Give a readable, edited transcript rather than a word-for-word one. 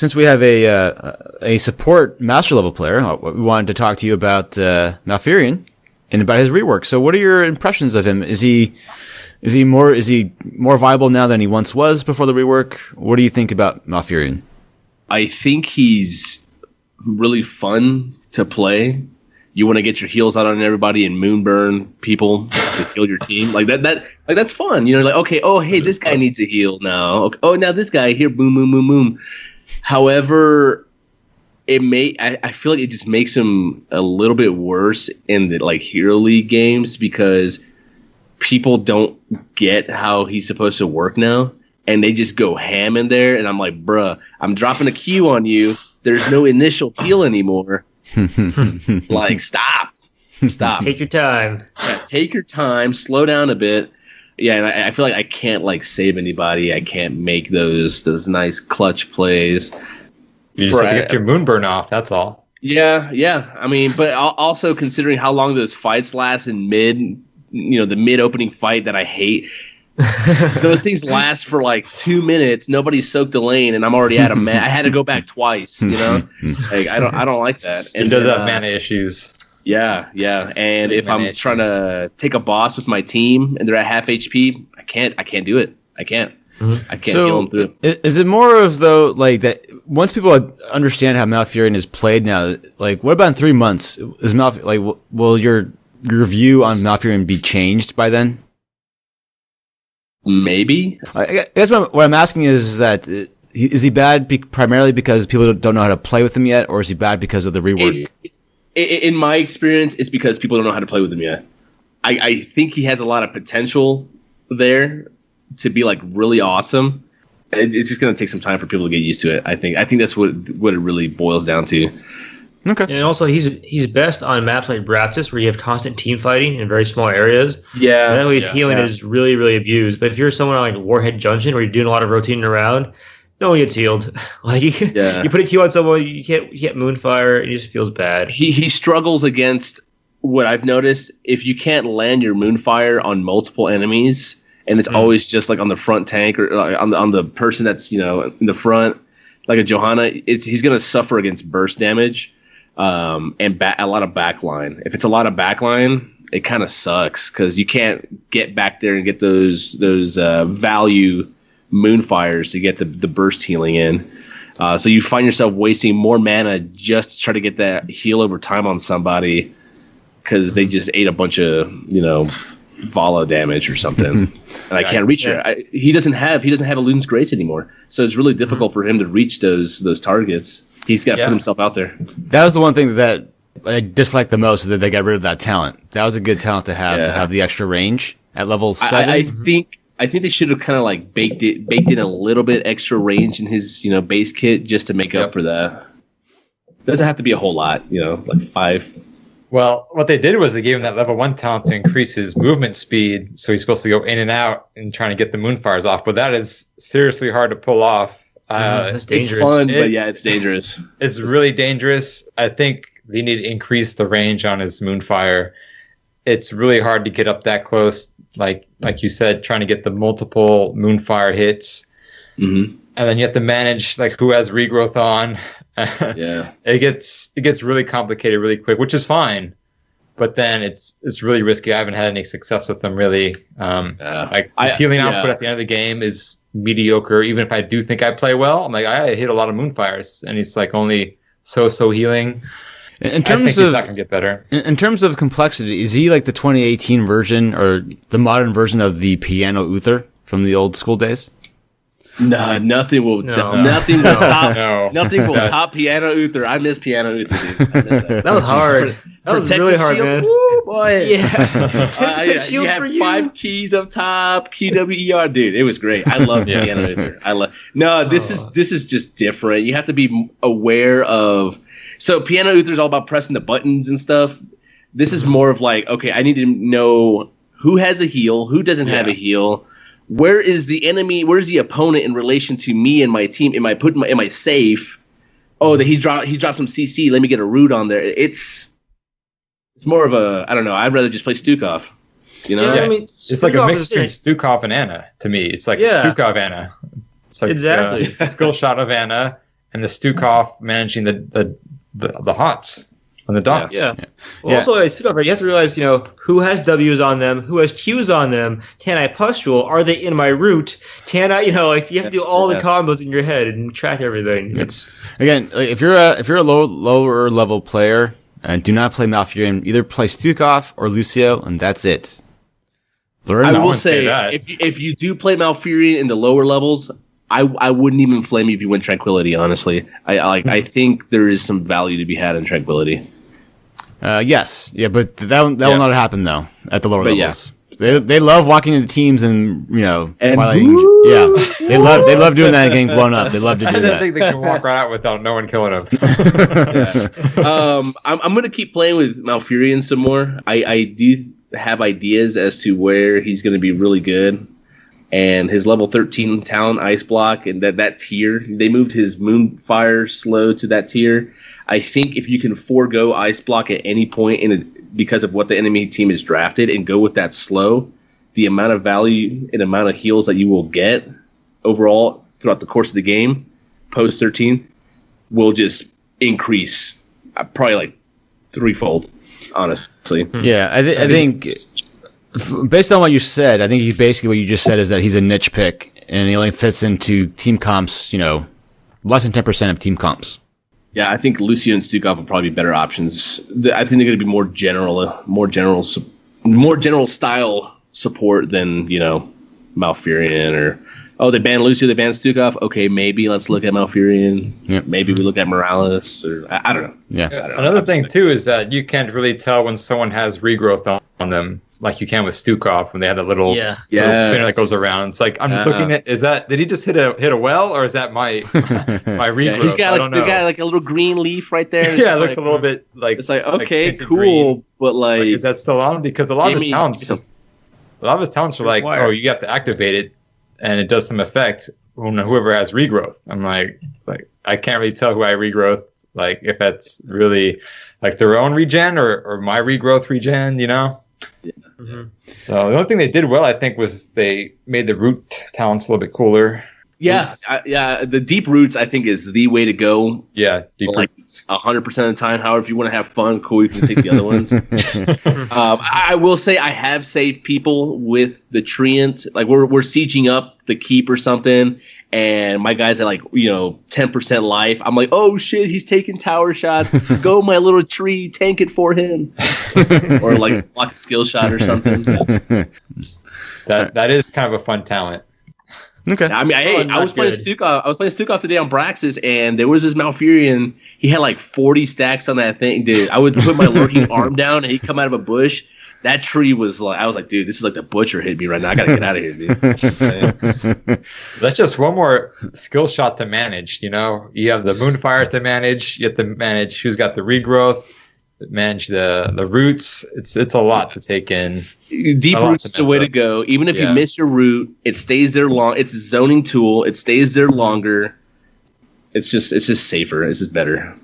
since we have a support master level player, we wanted to talk to you about Malfurion and about his rework. So, what are your impressions of him? Is he more viable now than he once was before the rework? What do you think about Malfurion? I think he's really fun to play. You want to get your heals out on everybody and moonburn people to heal your team. Like that's fun. You know, like, okay, oh hey, this guy needs a heal now. Okay, oh, now this guy here, boom, boom, boom, boom. However, I feel like it just makes him a little bit worse in the like Hero League games because people don't get how he's supposed to work now, and they just go ham in there. And I'm like, bruh, I'm dropping a Q on you. There's no initial heal anymore. Like, stop. Take your time. Yeah, take your time. Slow down a bit. Yeah, and I feel like I can't like save anybody. I can't make those nice clutch plays. You just have to get your moonburn off. That's all. Yeah. I mean, but also considering how long those fights last in mid, the mid opening fight that I hate. Those things last for like 2 minutes. Nobody's soaked a lane, and I'm already out of mana. I had to go back twice. Like I don't like that. And he does have mana issues. Yeah. And if I'm trying to take a boss with my team and they're at half HP, I can't do it. I can't. I can't heal them through. Is it more of though like that? Once people understand how Malfurion is played now, like what about in 3 months? Is will your view on Malfurion be changed by then? Maybe. I guess what I'm asking is that is he bad primarily because people don't know how to play with him yet, or is he bad because of the rework? In my experience, it's because people don't know how to play with him yet. I think he has a lot of potential there to be like really awesome. It's just going to take some time for people to get used to it. I think that's what it really boils down to. Okay. And also, he's best on maps like Braxis, where you have constant team fighting in very small areas. Yeah. And that way, his healing is really, really abused. But if you're someone on like Warhead Junction, where you're doing a lot of rotating around, no one gets healed. Like you put a Q on someone, you can't Moonfire. It just feels bad. He struggles against what I've noticed. If you can't land your Moonfire on multiple enemies, and it's always just like on the front tank or like on the person that's in the front, like a Johanna, he's gonna suffer against burst damage. And a lot of backline. If it's a lot of backline, it kind of sucks because you can't get back there and get those value Moonfires to get the burst healing in. So you find yourself wasting more mana just to try to get that heal over time on somebody because they just ate a bunch of Vala damage or something, and I can't reach her. He doesn't have a Luden's Grace anymore, so it's really difficult for him to reach those targets. He's got to put himself out there. That was the one thing that I disliked the most, that they got rid of that talent. That was a good talent to have the extra range at level 7. I think they should have kind of like baked in a little bit extra range in his base kit just to make up for that. It doesn't have to be a whole lot, like 5. Well, what they did was they gave him that level 1 talent to increase his movement speed, so he's supposed to go in and out and trying to get the Moonfires off. But that is seriously hard to pull off. That's dangerous. It's fun, but it's dangerous. It's really dangerous. I think they need to increase the range on his Moonfire. It's really hard to get up that close, like you said, trying to get the multiple Moonfire hits. Mm-hmm. And then you have to manage like who has regrowth on. Yeah, it gets really complicated really quick, which is fine. But then it's really risky. I haven't had any success with them really. His healing output at the end of the game is mediocre. Even if I do think I play well, I'm like I hit a lot of Moonfires, and he's like only so healing. In terms I think he's not gonna get better. In terms of complexity, is he like the 2018 version or the modern version of the Piano Uther from the old school days? No, nothing will top Piano Uther. I miss Piano Uther, dude. I miss that. That was hard. That was really hard, man. Woo, boy. Yeah. 10% shield you had for you. 5 keys up top, QWER, dude. It was great. I love Piano Uther. This is just different. You have to be aware of. So Piano Uther is all about pressing the buttons and stuff. This is more of like, okay, I need to know who has a heal, who doesn't have a heal. Where is the enemy? Where's the opponent in relation to me and my team? Am I safe? Oh, that he dropped some CC. Let me get a root on there. It's more of a, I don't know. I'd rather just play Stukov. Yeah, I mean, it's like a mix between Stukov and Anna to me. It's like Stukov Anna. It's like exactly skill shot of Anna and the Stukov managing the hots on the dots. Yeah. Well, also, Stukov, you have to realize, who has W's on them, who has Q's on them. Can I pustule? Are they in my route? Can I, you have to do all the combos in your head and track everything. It's again, if you're a lower level player and do not play Malfurion, either play Stukov or Lucio, and that's it. I will say if you do play Malfurion in the lower levels, I wouldn't even flame you if you went Tranquility. Honestly, I think there is some value to be had in Tranquility. Yes, but that will not happen though at the lower levels. They love walking into teams and they love doing that and getting blown up. They love to do that. I think they can walk right out without no one killing them. I'm gonna keep playing with Malfurion some more. I do have ideas as to where he's going to be really good, and his level 13 talent Ice Block and that tier, they moved his Moonfire slow to that tier. I think if you can forego Ice Block at any point because of what the enemy team is drafted and go with that slow, the amount of value and amount of heals that you will get overall throughout the course of the game post 13 will just increase probably like threefold. Honestly, I think based on what you said, I think basically what you just said is that he's a niche pick and he only fits into team comps. Less than 10% of team comps. Yeah, I think Lucio and Stukov will probably be better options. I think they're going to be more general style support than Malfurion or. Oh, they banned Lucio, they banned Stukov. Okay, maybe let's look at Malfurion. Yep. Maybe we look at Morales, or I don't know. Yeah. Another thing too is that you can't really tell when someone has regrowth on them, like you can with Stukov when they had a little spinner that goes around. It's like I'm looking at did he just hit a well, or is that my regrowth? He's got a little green leaf right there. It looks a little bit like it's like okay, cool, green. But like is that still on? Because a lot of his talents are like, oh, you have to activate it. And it does some effect on whoever has regrowth. I'm like I can't really tell who I regrowth. Like if that's really like their own regen or my regrowth regen, Yeah. Mm-hmm. So the only thing they did well, I think, was they made the root talents a little bit cooler. Yes, the deep roots I think is the way to go. Yeah, deep roots. 100% of the time. However, if you want to have fun, cool, you can take the other ones. I will say I have saved people with the Treant. Like we're sieging up the keep or something, and my guy's at 10% life. I'm like, oh shit, he's taking tower shots. Go, my little tree, tank it for him, or block a skill shot or something. That is kind of a fun talent. Okay. I mean, I was playing Stukov. I was playing Stukov today on Braxis, and there was this Malfurion. He had 40 stacks on that thing, dude. I would put my lurking arm down, and he'd come out of a bush. That tree was I was like, dude, this is like the butcher hit me right now. I gotta get out of here, dude. That's just one more skill shot to manage. You have the Moonfires to manage. You have to manage who's got the regrowth. Manage the roots. It's a lot to take in. Deep roots is the way to go. Even if you miss your root, it stays there long. It's a zoning tool. It stays there longer. It's just safer. It's just better.